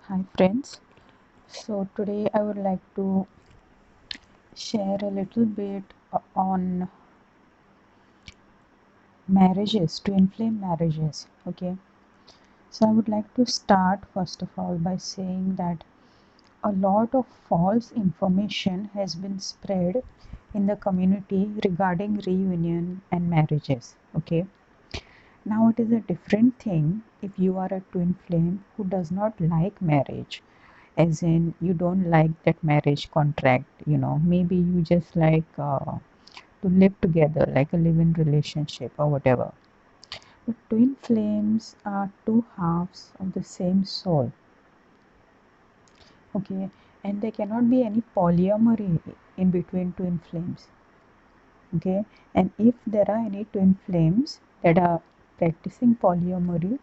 Hi friends. So today I would like to share a little bit on marriages, twin flame marriages. Okay. So I would like to start first of all by saying that a lot of false information has been spread in the community regarding reunion and marriages. Okay. Now it is a different thing if you are a twin flame who does not like marriage, as in you don't like that marriage contract, maybe you just like to live together like a live-in relationship or whatever. But twin flames are two halves of the same soul. Okay, and there cannot be any polyamory in between twin flames. Okay, and if there are any twin flames that are practicing polyamory,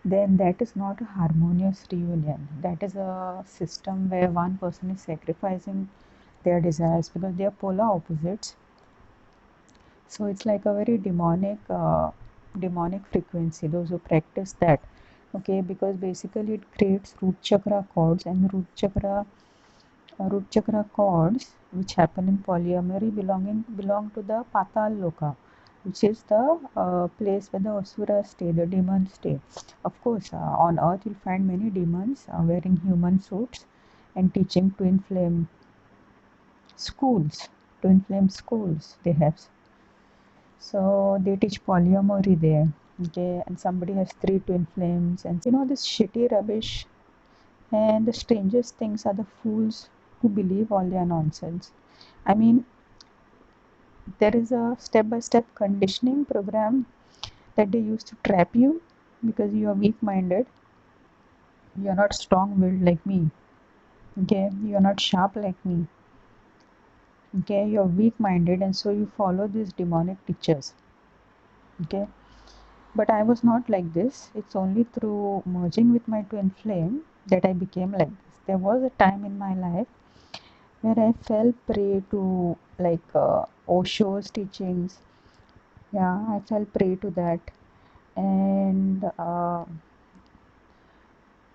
then that is not a harmonious reunion. That is a system where one person is sacrificing their desires because they are polar opposites. So it's like a very demonic frequency. Those who practice that, okay, because basically it creates root chakra cords, and root chakra cords which happen in polyamory belong to the patal loka, which is the place where the asuras stay, the demons stay. Of course, on earth you'll find many demons wearing human suits and teaching schools twin flame schools they have. So they teach polyamory there. Okay, and somebody has three twin flames, and this shitty rubbish. And the strangest things are the fools who believe all their nonsense. I mean, there is a step by step conditioning program that they use to trap you because you are weak minded. You are not strong willed like me. Okay, you are not sharp like me. Okay, you are weak minded, and so you follow these demonic teachers. Okay, but I was not like this. It's only through merging with my twin flame that I became like this. There was a time in my life where I fell prey to like Osho's teachings. Yeah, I fell prey to that, and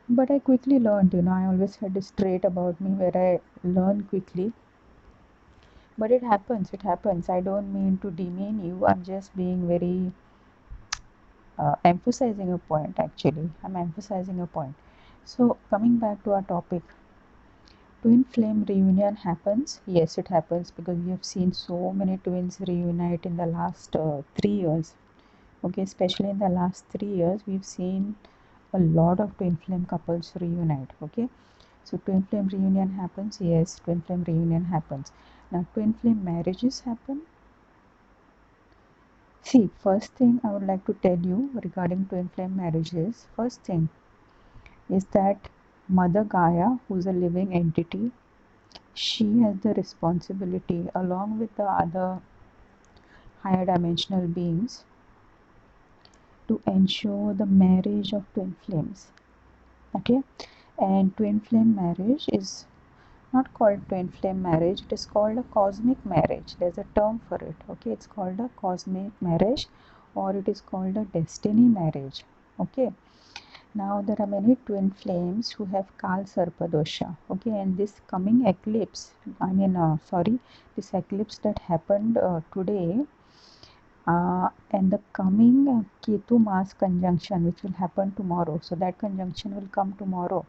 but I quickly learned. I always had this trait about me where I learn quickly. But it happens. It happens. I don't mean to demean you. I'm just being very emphasizing a point. Actually, I'm emphasizing a point. So coming back to our topic, twin flame reunion happens. Yes, it happens because we have seen so many twins reunite in the last 3 years. Okay, especially in the last 3 years, we've seen a lot of twin flame couples reunite. Okay, so twin flame reunion happens. Yes, twin flame reunion happens. Now, twin flame marriages happen. See, first thing I would like to tell you regarding twin flame marriages. First thing is that Mother Gaia, who's a living entity, she has the responsibility, along with the other higher dimensional beings, to ensure the marriage of twin flames. Okay, and twin flame marriage is not called twin flame marriage, it is called a cosmic marriage. There's a term for it. Okay, it's called a cosmic marriage, or it is called a destiny marriage. Okay, now there are many twin flames who have Kal Sarpa dosha. Okay, and this coming eclipse, this eclipse that happened today, and the coming Ketu Mars conjunction, which will happen tomorrow. So that conjunction will come tomorrow.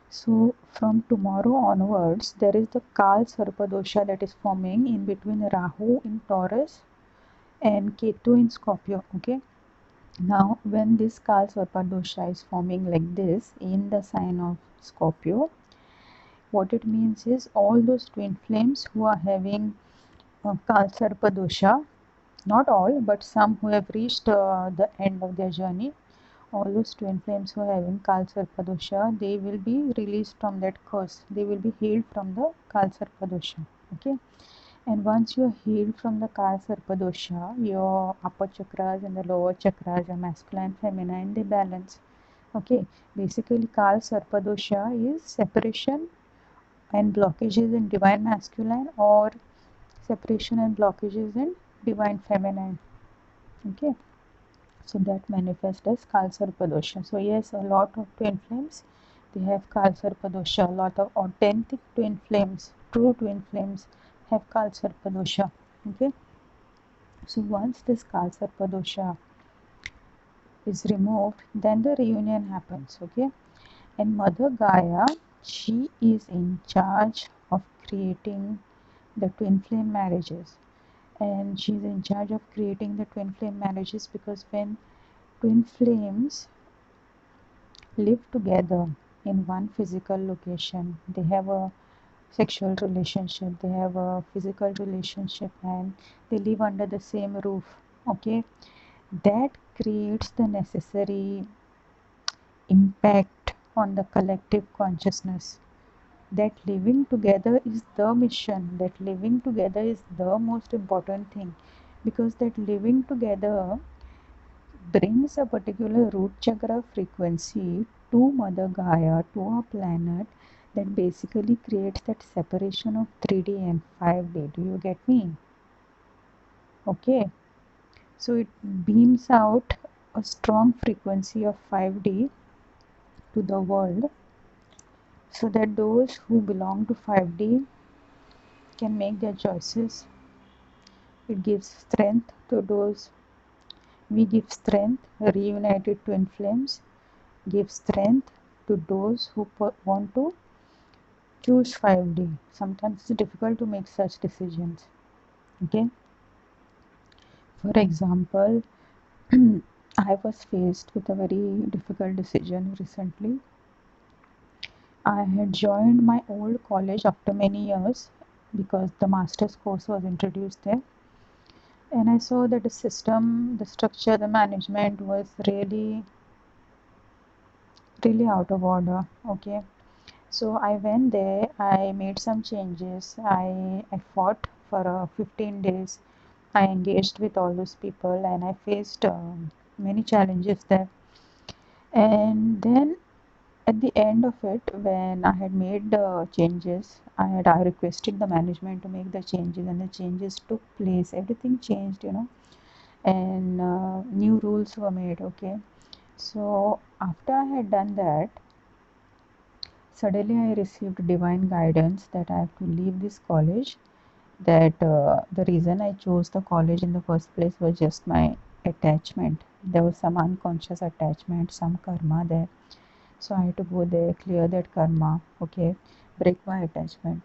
So from tomorrow onwards, there is the Kal Sarpa dosha that is forming in between Rahu in Taurus and Ketu in Scorpio. Okay. Now, when this Kal Sarpa dosha is forming like this in the sign of Scorpio, what it means is all those twin flames who are having Kal Sarpa dosha, not all, but some who have reached the end of their journey, all those twin flames who are having Kal Sarpa dosha, they will be released from that curse. They will be healed from the Kal Sarpa dosha. Okay. And once you are healed from the Kal Sarpa dosha, your upper chakras and the lower chakras, your masculine, feminine, they balance. Okay. Basically, Kal Sarpa dosha is separation and blockages in divine masculine, or separation and blockages in divine feminine. Okay, so that manifests as Kal Sarpa dosha. So yes, a lot of twin flames they have Kalsarpadosha. A lot of authentic twin flames, true twin flames, have Kalsarpadosha. Okay, so once this Kalsarpadosha is removed, then the reunion happens. Okay, and Mother Gaia, she is in charge of creating the twin flame marriages, and she's in charge of creating the twin flame marriages because when twin flames live together in one physical location, they have a sexual relationship, they have a physical relationship, and they live under the same roof. Okay, that creates the necessary impact on the collective consciousness. That living together is the mission, that living together is the most important thing, because that living together brings a particular root chakra frequency to Mother Gaia, to our planet, that basically creates that separation of 3D and 5D. Do you get me? Okay, so it beams out a strong frequency of 5D to the world, so that those who belong to 5D can make their choices. It gives strength to those. We give strength, reunited twin flames give strength to those who want to choose 5D. Sometimes it's difficult to make such decisions. Okay, for example, I was faced with a very difficult decision recently. I had joined my old college after many years because the master's course was introduced there, and I saw that the system, the structure, the management was really out of order. Okay, so I went there, I made some changes, I fought for 15 days. I engaged with all those people and I faced many challenges there. And then at the end of it, when I had made the changes, I requested the management to make the changes, and the changes took place. Everything changed, and new rules were made. Okay, so after I had done that, suddenly I received divine guidance that I have to leave this college, that the reason I chose the college in the first place was just my attachment. There was some unconscious attachment, some karma there. So I had to go there, clear that karma, okay, break my attachment.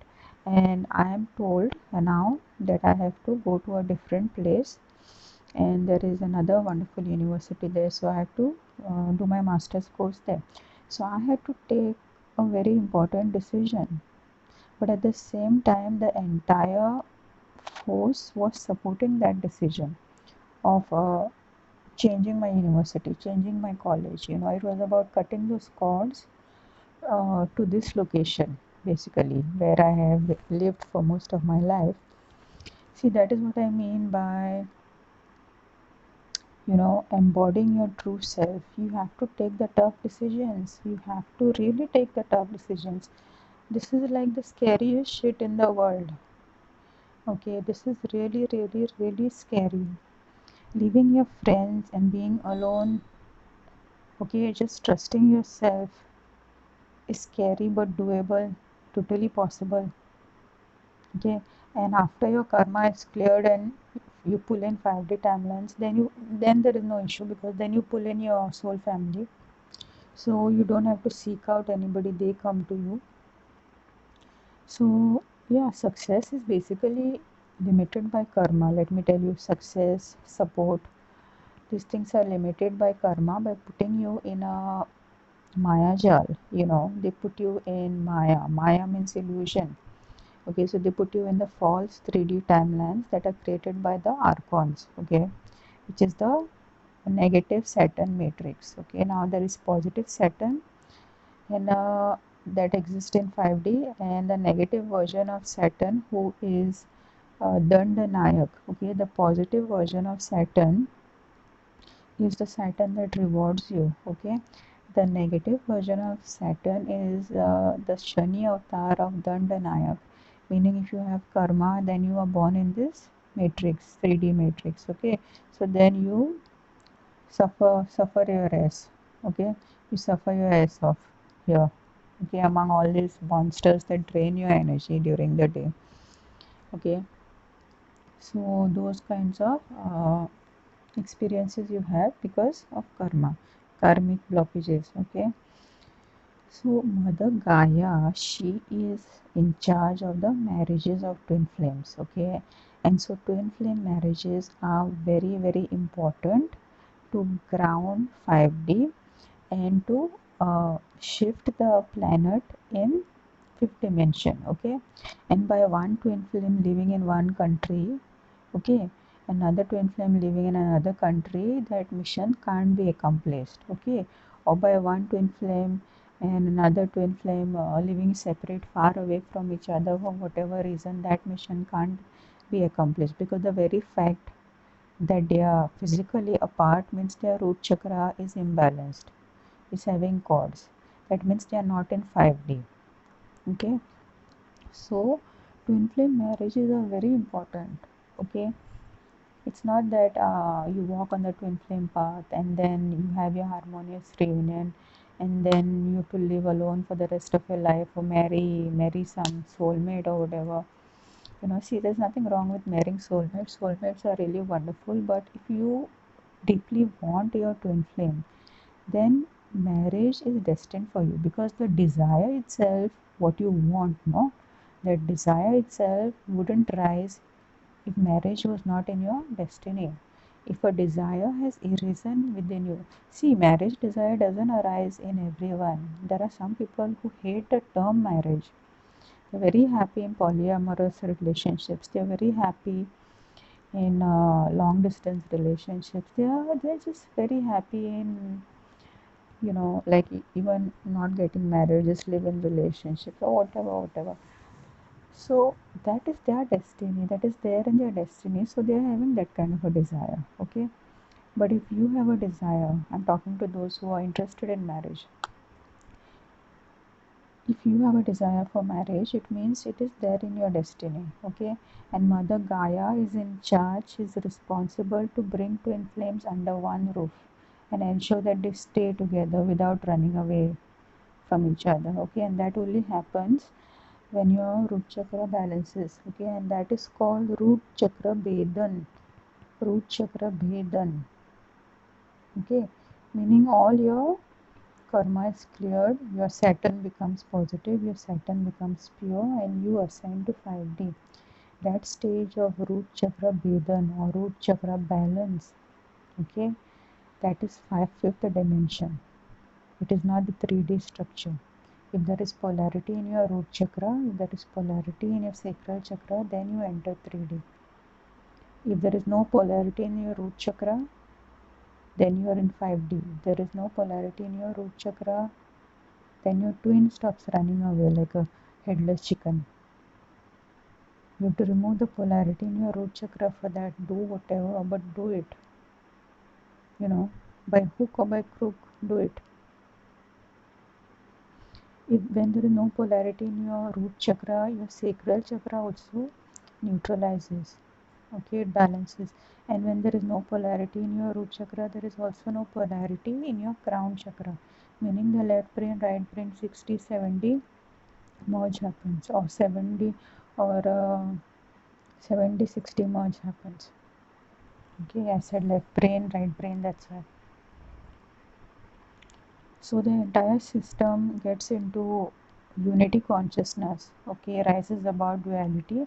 And I am told now that I have to go to a different place, and there is another wonderful university there, so I have to do my master's course there. So I had to take a very important decision, but at the same time the entire force was supporting that decision of changing my university, changing my college. It was about cutting those cords to this location, basically, where I have lived for most of my life. See, that is what I mean by, embodying your true self. You have to take the tough decisions. You have to really take the tough decisions. This is like the scariest shit in the world. Okay, this is really, really, really scary. Leaving your friends and being alone, okay, just trusting yourself is scary but doable, totally possible. Okay, and after your karma is cleared and you pull in 5D timelines, then there is no issue, because then you pull in your soul family. So you don't have to seek out anybody, they come to you. So yeah, success is basically limited by karma. Let me tell you, success, support, these things are limited by karma, by putting you in a Maya jal. They put you in Maya. Maya means illusion. Okay, so they put you in the false 3D timelines that are created by the archons. Okay, which is the negative Saturn matrix. Okay, now there is positive Saturn, and that exists in 5D, and the negative version of Saturn, who is Dandanayak. Okay, the positive version of Saturn is the Saturn that rewards you. Okay, the negative version of Saturn is the Shani avatar of Dandanayak, meaning if you have karma, then you are born in this matrix, 3D matrix. Okay, so then you suffer your ass. Okay, you suffer your ass off here. okay, among all these monsters that drain your energy during the day. Okay, so those kinds of experiences you have because of karma, karmic blockages. Okay, so Mother Gaia, she is in charge of the marriages of twin flames. Okay, and so twin flame marriages are very, very important to ground 5D and to shift the planet in fifth dimension. Okay, and by one twin flame living in one country, okay, another twin flame living in another country, that mission can't be accomplished. Okay, or by one twin flame and another twin flame living separate, far away from each other for whatever reason, that mission can't be accomplished because the very fact that they are physically apart means their root chakra is imbalanced, is having cords. That means they are not in 5D. Okay, so twin flame marriages are very important. Okay, it's not that you walk on the twin flame path and then you have your harmonious reunion and then you have to live alone for the rest of your life or marry some soulmate or whatever. See, there's nothing wrong with marrying soulmates. Soulmates are really wonderful, but if you deeply want your twin flame, then marriage is destined for you because the desire itself, what you want, no, that desire itself wouldn't rise if marriage was not in your destiny. If a desire has arisen within you, see, marriage desire doesn't arise in everyone. There are some people who hate the term marriage. They're very happy in polyamorous relationships. They're very happy in long distance relationships. They're just very happy in like even not getting married, just live in relationships or whatever. So that is their destiny, that is there in their destiny, so they are having that kind of a desire. Okay, but if you have a desire, I'm talking to those who are interested in marriage. If you have a desire for marriage, it means it is there in your destiny. Okay, and Mother Gaia is in charge, is responsible to bring twin flames under one roof and ensure that they stay together without running away from each other. Okay, and that only happens when your root chakra balances. Okay, and that is called root chakra Bhedan. Root chakra Bhedan. Okay, meaning all your karma is cleared, your Saturn becomes positive, your Saturn becomes pure, and you ascend to 5D. That stage of root chakra Bhedan or root chakra balance, okay, that is fifth dimension. It is not the 3D structure. If there is polarity in your root chakra, if there is polarity in your sacral chakra, then you enter 3D. If there is no polarity in your root chakra, then you are in 5D. If there is no polarity in your root chakra, then your twin stops running away like a headless chicken. You have to remove the polarity in your root chakra for that. Do whatever, but do it. By hook or by crook, do it. When there is no polarity in your root chakra, your sacral chakra also neutralizes. Okay, it balances. And when there is no polarity in your root chakra, there is also no polarity in your crown chakra, meaning the left brain, right brain, 60-70 merge happens, or 70 or 70-60 merge happens. Okay, I said left brain, right brain, that's why. So the entire system gets into unity consciousness. Okay, rises above duality,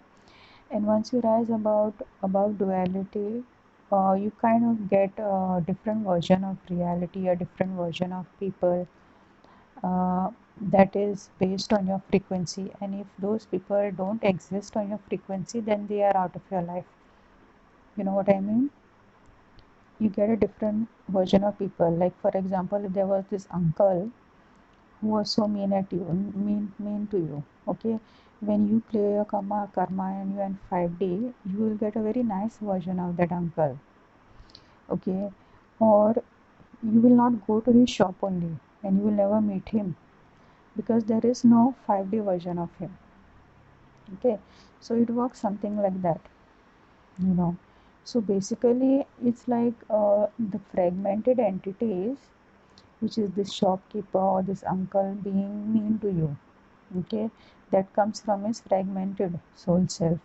and once you rise above duality, you kind of get a different version of reality, a different version of people, that is based on your frequency. And if those people don't exist on your frequency, then they are out of your life. You know what I mean? You get a different version of people. Like for example, if there was this uncle who was so mean at you, mean to you. Okay, when you clear your karma and you are in 5D, you will get a very nice version of that uncle. Okay, or you will not go to his shop only and you will never meet him because there is no 5D version of him. Okay, so it works something like that. So basically it's like the fragmented entities which is this shopkeeper or this uncle being mean to you. Okay, that comes from his fragmented soul self.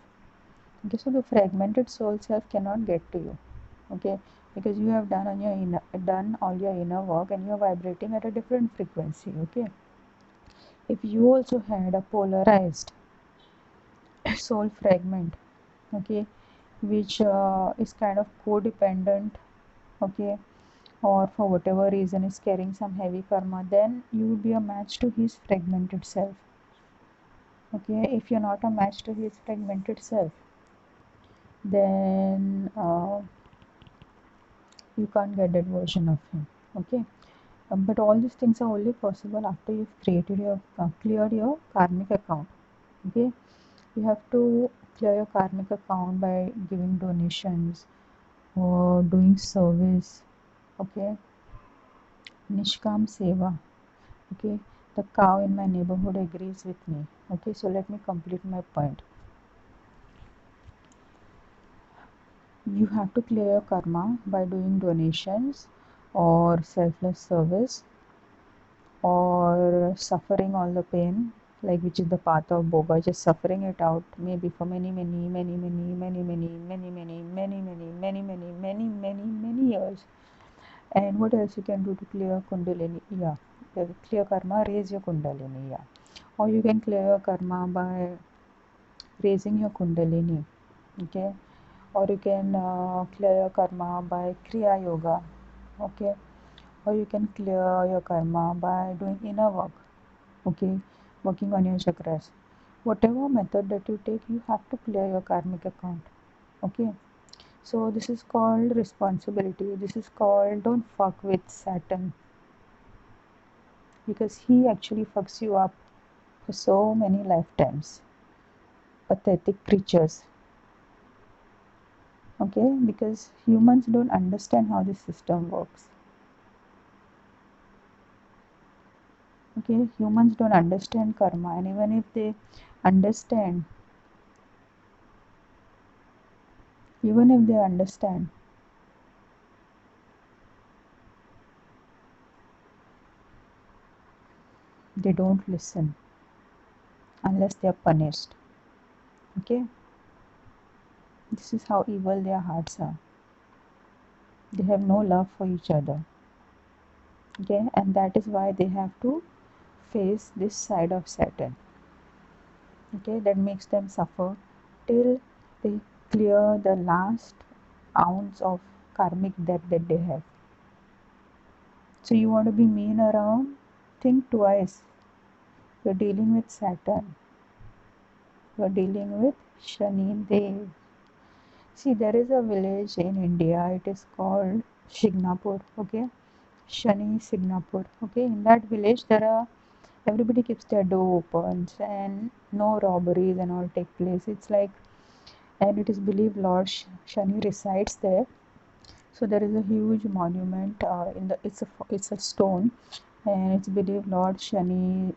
Okay, so the fragmented soul self cannot get to you. Okay, because you have done all your inner work and you are vibrating at a different frequency. Okay, if you also had a polarized soul fragment, okay, which is kind of codependent, okay, or for whatever reason is carrying some heavy karma, then you will be a match to his fragmented self. Okay, if you're not a match to his fragmented self, then you can't get that version of him. Okay, but all these things are only possible after you've created your cleared your karmic account. Okay, you have to clear your karmic account by giving donations or doing service. Okay, nishkam seva. Okay, the cow in my neighborhood agrees with me. Okay, so let me complete my point. You have to clear your karma by doing donations or selfless service or suffering all the pain, like which is the path of boga, just suffering it out maybe for many years. And what else you can do to clear kundalini? Yeah, clear karma, raise your kundalini. Yeah, or you can clear your karma by raising your kundalini. Okay, or you can clear your karma by kriya yoga. Okay, or you can clear your karma by doing inner work. Okay, working on your chakras. Whatever method that you take, you have to clear your karmic account. Okay, so this is called responsibility. This is called don't fuck with Saturn, because he actually fucks you up for so many lifetimes. Pathetic creatures. Okay, because humans don't understand how this system works. Okay, humans don't understand karma, and even if they understand, even if they understand, they don't listen unless they are punished. Okay, this is how evil their hearts are. They have no love for each other. Okay, and that is why they have to face this side of Saturn. Okay, that makes them suffer till they clear the last ounce of karmic debt that they have. So you want to be mean around? Think twice. You're dealing with Saturn. You're dealing with Shani Dev. See, there is a village in India. It is called Shignapur. Okay, Shani Shignapur. Okay, in that village, there are everybody keeps their door open and no robberies and all take place. It's like, and it is believed Lord Shani resides there. So there is a huge monument in the. It's a stone, and it's believed Lord Shani's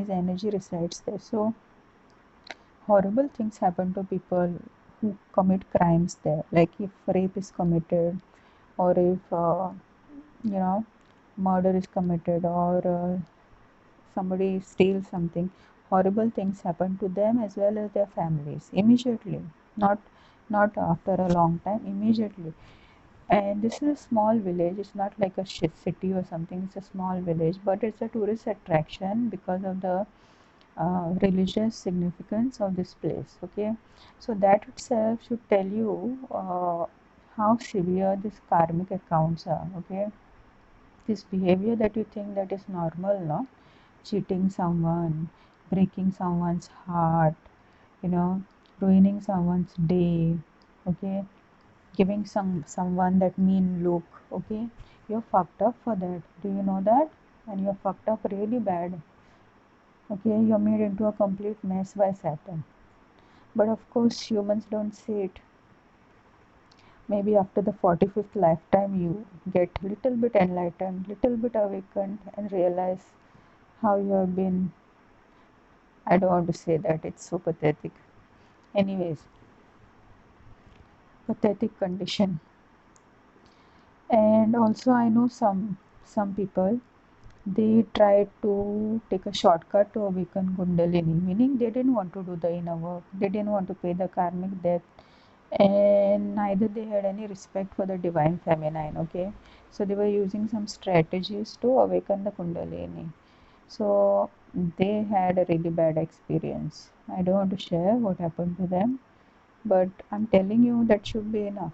energy resides there. So horrible things happen to people who commit crimes there. Like if rape is committed, or if you know murder is committed, or somebody steals something, horrible things happen to them as well as their families immediately. Not after a long time, immediately. And this is a small village. It's not like a city or something. It's a small village, but it's a tourist attraction because of the religious significance of this place. Okay, so that itself should tell you how severe these karmic accounts are. Okay, this behavior that you think that is normal, no? Cheating someone, breaking someone's heart, you know, ruining someone's day. Okay, giving someone that mean look. Okay, you're fucked up for that. Do you know that? And you're fucked up really bad. Okay, you're made into a complete mess by Saturn. But of course, humans don't see it. Maybe after the 45th lifetime, you get little bit enlightened, little bit awakened, and realize how you have been. I don't want to say that, it's so pathetic. Anyways, pathetic condition. And also, I know some. some people, they tried to take a shortcut to awaken Kundalini, meaning they didn't want to do the inner work, they didn't want to pay the karmic debt, and neither they had any respect for the divine feminine. Okay, so they were using some strategies to awaken the Kundalini. So they had a really bad experience. I don't want to share what happened to them, but I'm telling you that should be enough.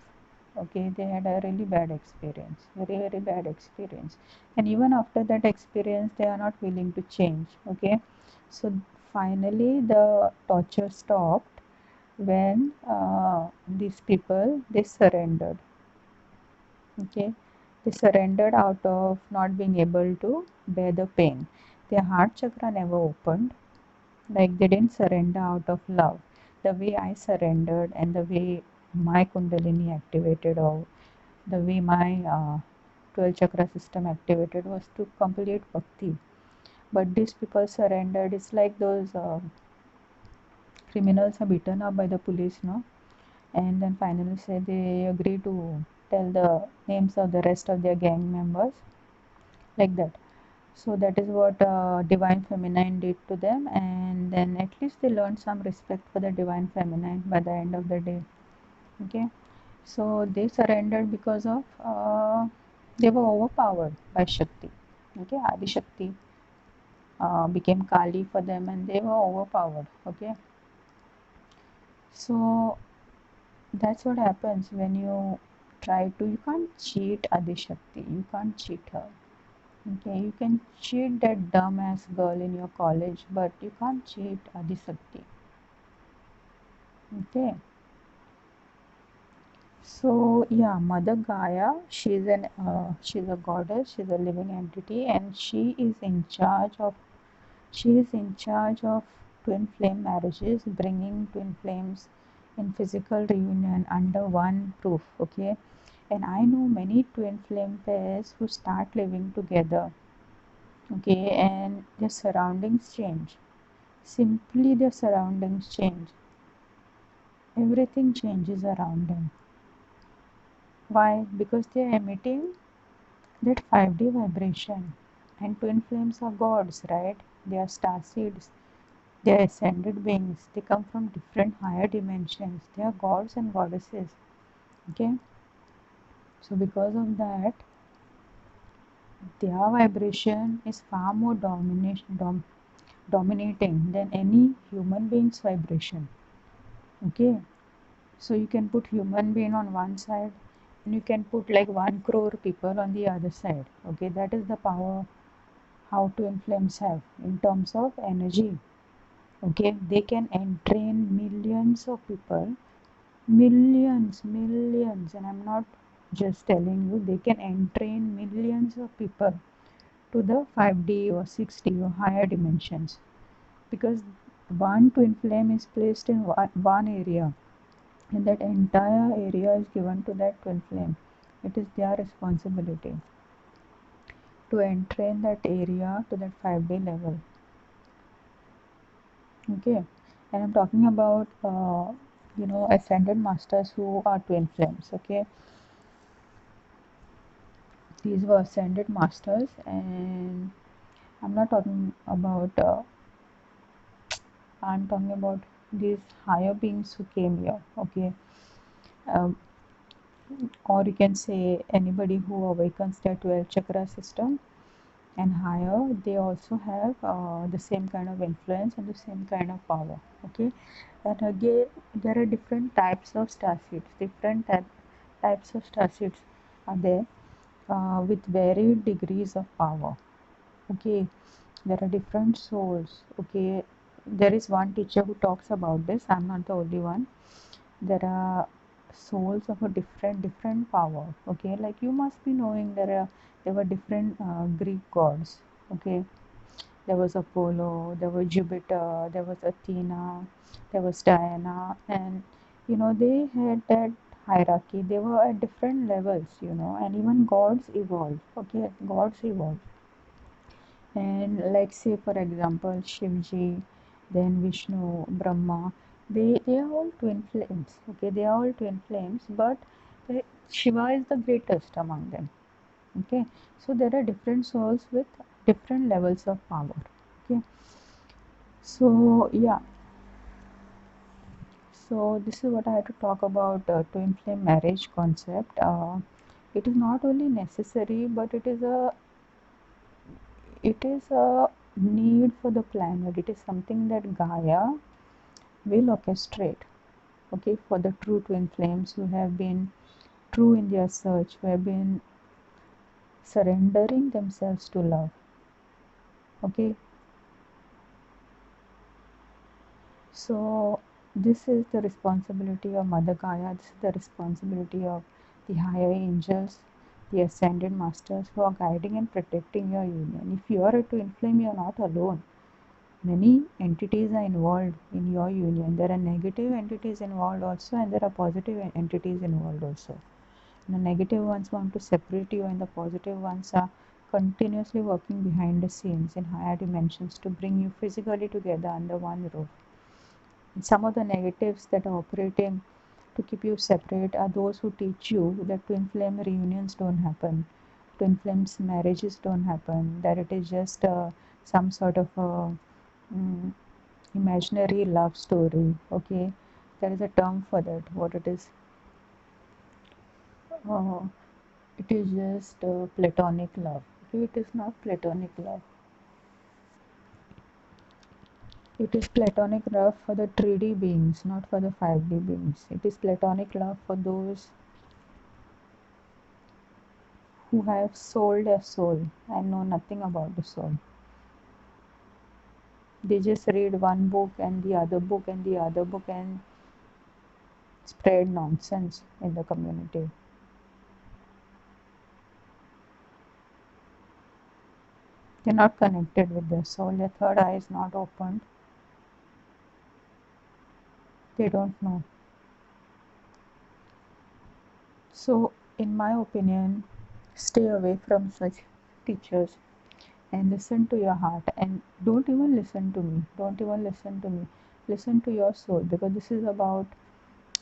Okay, they had a really bad experience, very, very bad experience. And even after that experience, they are not willing to change. Okay, so finally, the torture stopped when these people they surrendered. Okay, they surrendered out of not being able to bear the pain. Their heart chakra never opened, like they didn't surrender out of love. The way I surrendered and the way my Kundalini activated, or the way my 12 chakra system activated, was to complete bhakti. But these people surrendered. It's like those criminals are beaten up by the police, no? And then finally say they agree to tell the names of the rest of their gang members, like that. So that is what divine feminine did to them, and then at least they learned some respect for the divine feminine by the end of the day. Okay, so they surrendered because of they were overpowered by Shakti. Okay, Adi Shakti became Kali for them, and they were overpowered. Okay, so that's what happens when you try to. You can't cheat Adi Shakti. You can't cheat her. Okay, you can cheat that dumbass girl in your college, but you can't cheat Adisakti. Okay, so yeah, Mother Gaia, she's a goddess, she's a living entity, and she is in charge of twin flame marriages, bringing twin flames in physical reunion under one roof. Okay, and I know many twin flame pairs who start living together. Okay, and their surroundings change. Simply their surroundings change. Everything changes around them. Why? Because they are emitting that 5D vibration. And twin flames are gods, right? They are star seeds. They are ascended beings. They come from different higher dimensions. They are gods and goddesses. Okay? So because of that, their vibration is far more dominating than any human being's vibration. Okay? So you can put human being on one side and you can put like 1 crore people on the other side. Okay, that is the power how twin flames have in terms of energy. Okay, they can entrain millions of people, millions, and I'm not just telling you, they can entrain millions of people to the 5D or 6D or higher dimensions, because one twin flame is placed in one area, and that entire area is given to that twin flame. It is their responsibility to entrain that area to that 5D level. Okay, and I'm talking about ascended masters who are twin flames. Okay, these were ascended masters, and I'm not talking about I'm talking about these higher beings who came here. Okay, um, or you can say anybody who awakens their 12 chakra system and higher, they also have the same kind of influence and the same kind of power. Okay, and again, there are different types of star seeds. Types of star seeds are there with varied degrees of power. Okay, there are different souls. Okay, there is one teacher who talks about this. I'm not the only one. There are souls of a different power. Okay, like you must be knowing there were different Greek gods. Okay, there was Apollo, there was Jupiter, there was Athena, there was Diana, and they had that hierarchy. They were at different levels, and even gods evolved. Okay, gods evolved. And like say for example Shivji, then Vishnu, Brahma, they are all twin flames. Okay, they are all twin flames, but Shiva is the greatest among them. Okay, so there are different souls with different levels of power. Okay, so yeah, so this is what I had to talk about twin flame marriage concept. It is not only necessary, but it is a need for the planet. It is something that Gaia will orchestrate. Okay, for the true twin flames who have been true in their search, who have been surrendering themselves to love. Okay, so this is the responsibility of Mother Gaia, this is the responsibility of the higher angels, the ascended masters who are guiding and protecting your union. If you are a twin flame, you are not alone. Many entities are involved in your union. There are negative entities involved also, and there are positive entities involved also. The negative ones want to separate you, and the positive ones are continuously working behind the scenes in higher dimensions to bring you physically together under one roof. And some of the negatives that are operating to keep you separate are those who teach you that twin flame reunions don't happen, twin flames marriages don't happen, that it is just some sort of a mm, imaginary love story. Okay, there is a term for that. What it is? Uh, it is just platonic love. Okay, it is not platonic love. It is platonic love for the 3D beings, not for the 5D beings. It is platonic love for those who have sold their soul and know nothing about the soul. They just read one book and the other book and the other book and spread nonsense in the community. They're not connected with their soul. Their third eye is not opened. They don't know. So, in my opinion, stay away from such teachers and listen to your heart, and don't even listen to me. Don't even listen to me. Listen to your soul, because this is about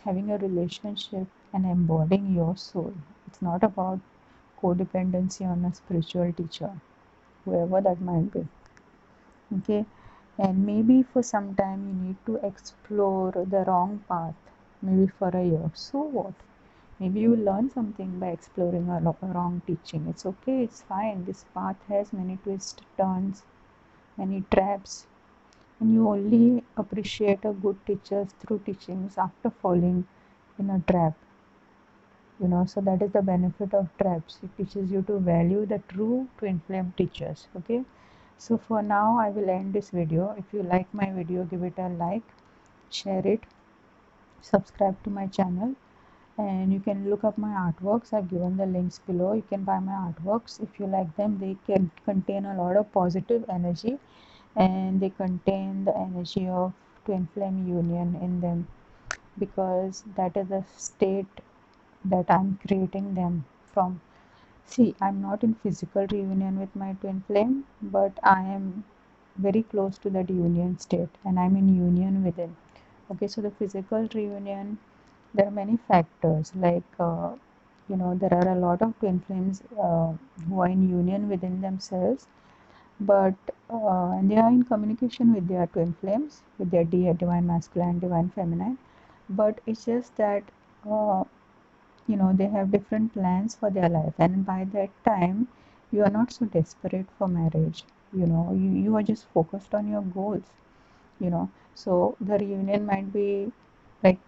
having a relationship and embodying your soul. It's not about codependency on a spiritual teacher, whoever that might be. Okay, and maybe for some time you need to explore the wrong path, maybe for a year. So what? Maybe you learn something by exploring a wrong teaching. It's okay, it's fine. This path has many twists, turns, many traps, and you only appreciate a good teacher through teachings after falling in a trap. So that is the benefit of traps. It teaches you to value the true twin flame teachers. Okay, so for now I will end this video. If you like my video, give it a like, share it, subscribe to my channel, and you can look up my artworks. I've given the links below. You can buy my artworks if you like them. They can contain a lot of positive energy, and they contain the energy of twin flame union in them, because that is the state that I'm creating them from. See, I'm not in physical reunion with my twin flame, but I am very close to that union state, and I'm in union with it. Okay, so the physical reunion, there are many factors, like there are a lot of twin flames who are in union within themselves, but and they are in communication with their twin flames, with their divine masculine, divine feminine, but it's just that uh, they have different plans for their life, and by that time you are not so desperate for marriage. You are just focused on your goals. So the reunion might be like,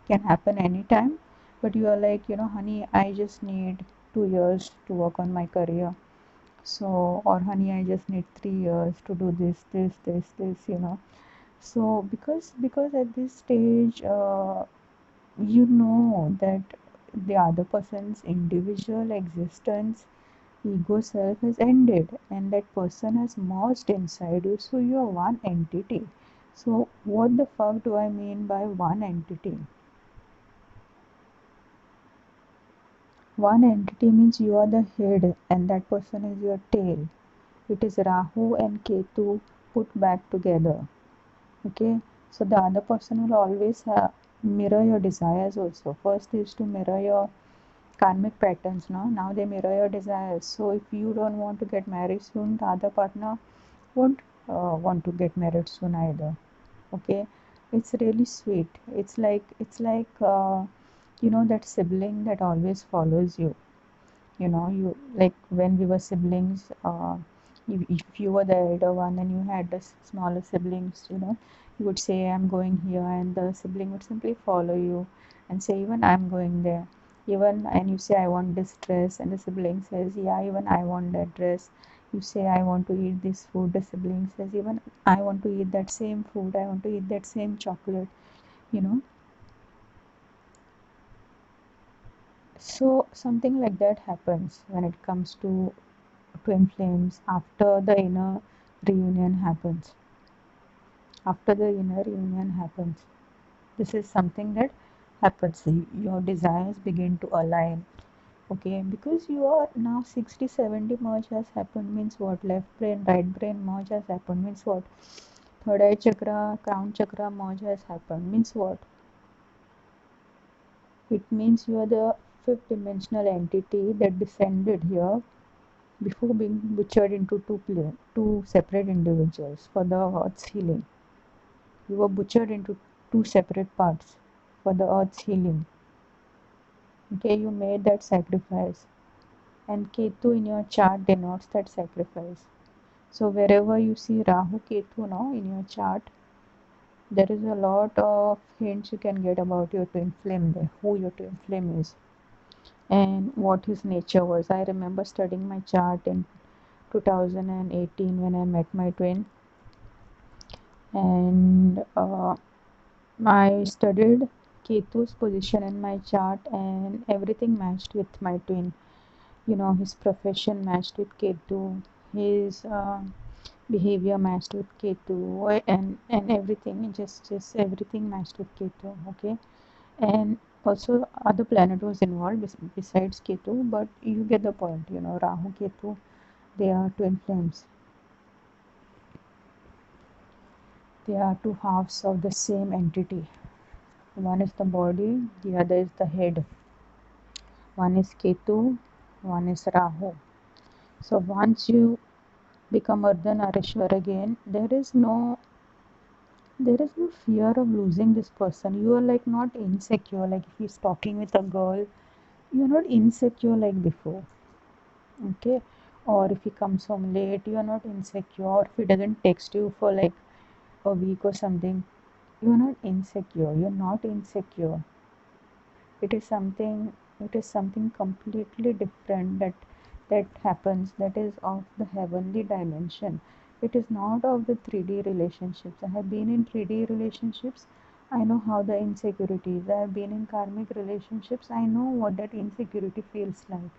can happen anytime, but you are like, honey, I just need 2 years to work on my career. So, or honey, I just need 3 years to do this. So because at this stage, you know that the other person's individual existence, ego self has ended, and that person has merged inside you, so you are one entity. So what the fuck do I mean by one entity? One entity means you are the head and that person is your tail. It is Rahu and Ketu put back together. Okay, so the other person will always mirror your desires also. First is to mirror your karmic patterns. Now they mirror your desires. So if you don't want to get married soon, the other partner won't want to get married soon either. Okay, it's really sweet. It's like that sibling that always follows you. You like when we were siblings, if you were the elder one and you had the smaller siblings, you would say, I'm going here, and the sibling would simply follow you and say, even I'm going there. Even, and you say, I want this dress, and the sibling says, yeah, even I want that dress. You say, I want to eat this food, the sibling says, even I want to eat that same food, I want to eat that same chocolate, you know. So something like that happens when it comes to twin flames after the inner reunion happens. After the inner reunion happens, this is something that happens. Your desires begin to align. Okay, because you are now 60-70 merge has happened means what? Left brain, right brain merge has happened means what? Third eye chakra, crown chakra merge has happened means what? It means you are the fifth dimensional entity that descended here before being butchered into two separate individuals for the earth's healing. You were butchered into two separate parts for the earth's healing. Okay, you made that sacrifice, and Ketu in your chart denotes that sacrifice. So wherever you see Rahu Ketu now in your chart, there is a lot of hints you can get about your twin flame there, who your twin flame is, and what his nature was. I remember studying my chart in 2018 when I met my twin, and I studied Ketu's position in my chart, and everything matched with my twin. His profession matched with Ketu, his behavior matched with Ketu, and everything, just everything matched with Ketu. Okay, and also other planet was involved besides Ketu, but you get the point. Rahu Ketu, they are twin flames. They are two halves of the same entity. One is the body, the other is the head. One is Ketu, one is Rahu. So once you become Ardhanarishwar again, there is no fear of losing this person. You are like not insecure. Like if he's talking with a girl, you're not insecure like before. Okay? Or if he comes home late, you are not insecure. Or if he doesn't text you for like a week or something, you're not insecure. You're not insecure. It is something completely different that happens, that is of the heavenly dimension. It is not of the 3D relationships. I have been in 3D relationships. I know how the insecurities. I have been in karmic relationships. I know what that insecurity feels like.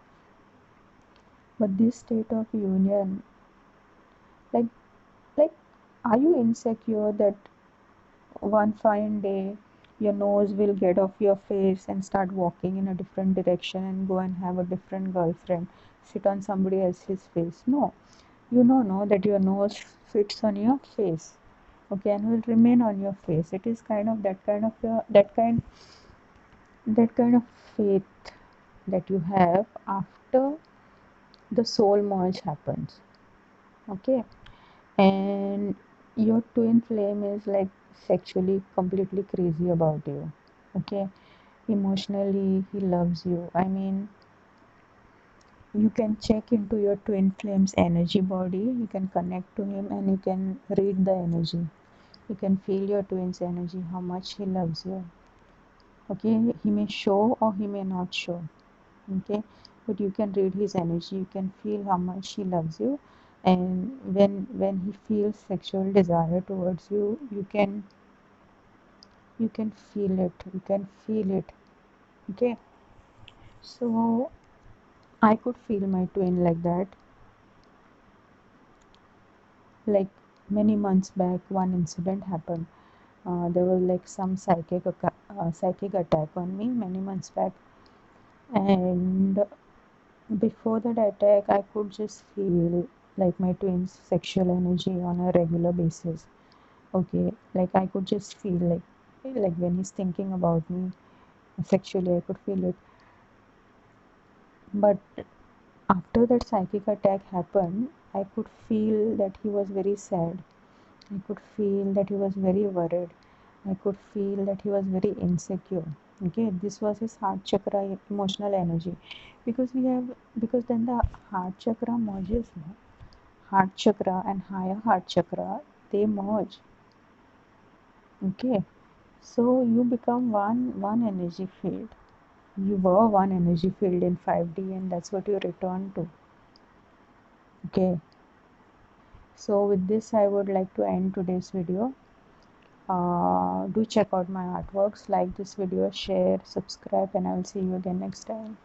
But this state of union, like like are you insecure that one fine day your nose will get off your face and start walking in a different direction and go and have a different girlfriend, sit on somebody else's face? No, no, that your nose fits on your face, okay, and will remain on your face. It is kind of that kind of faith that you have after the soul merge happens, okay. And your twin flame is like sexually completely crazy about you, okay. Emotionally he loves you. I mean, you can check into your twin flame's energy body, you can connect to him, and you can read the energy. You can feel your twin's energy, how much he loves you, okay. He may show or he may not show, okay, but you can read his energy, you can feel how much he loves you. And when he feels sexual desire towards you, you can feel it, okay. So I could feel my twin like that. Like many months back, one incident happened. There was like some psychic attack on me many months back, and before that attack, I could just feel like my twin's sexual energy on a regular basis. Okay, like I could just feel like when he's thinking about me sexually, I could feel it. But after that psychic attack happened, I could feel that he was very sad. I could feel that he was very worried. I could feel that he was very insecure. Okay, this was his heart chakra emotional energy, because then the heart chakra merges. No? Heart chakra and higher heart chakra, they merge. Okay, so you become one energy field. You were one energy field in 5D, and that's what you return to. Okay, so with this I would like to end today's video. Do check out my artworks, like this video, share, subscribe, and I will see you again next time.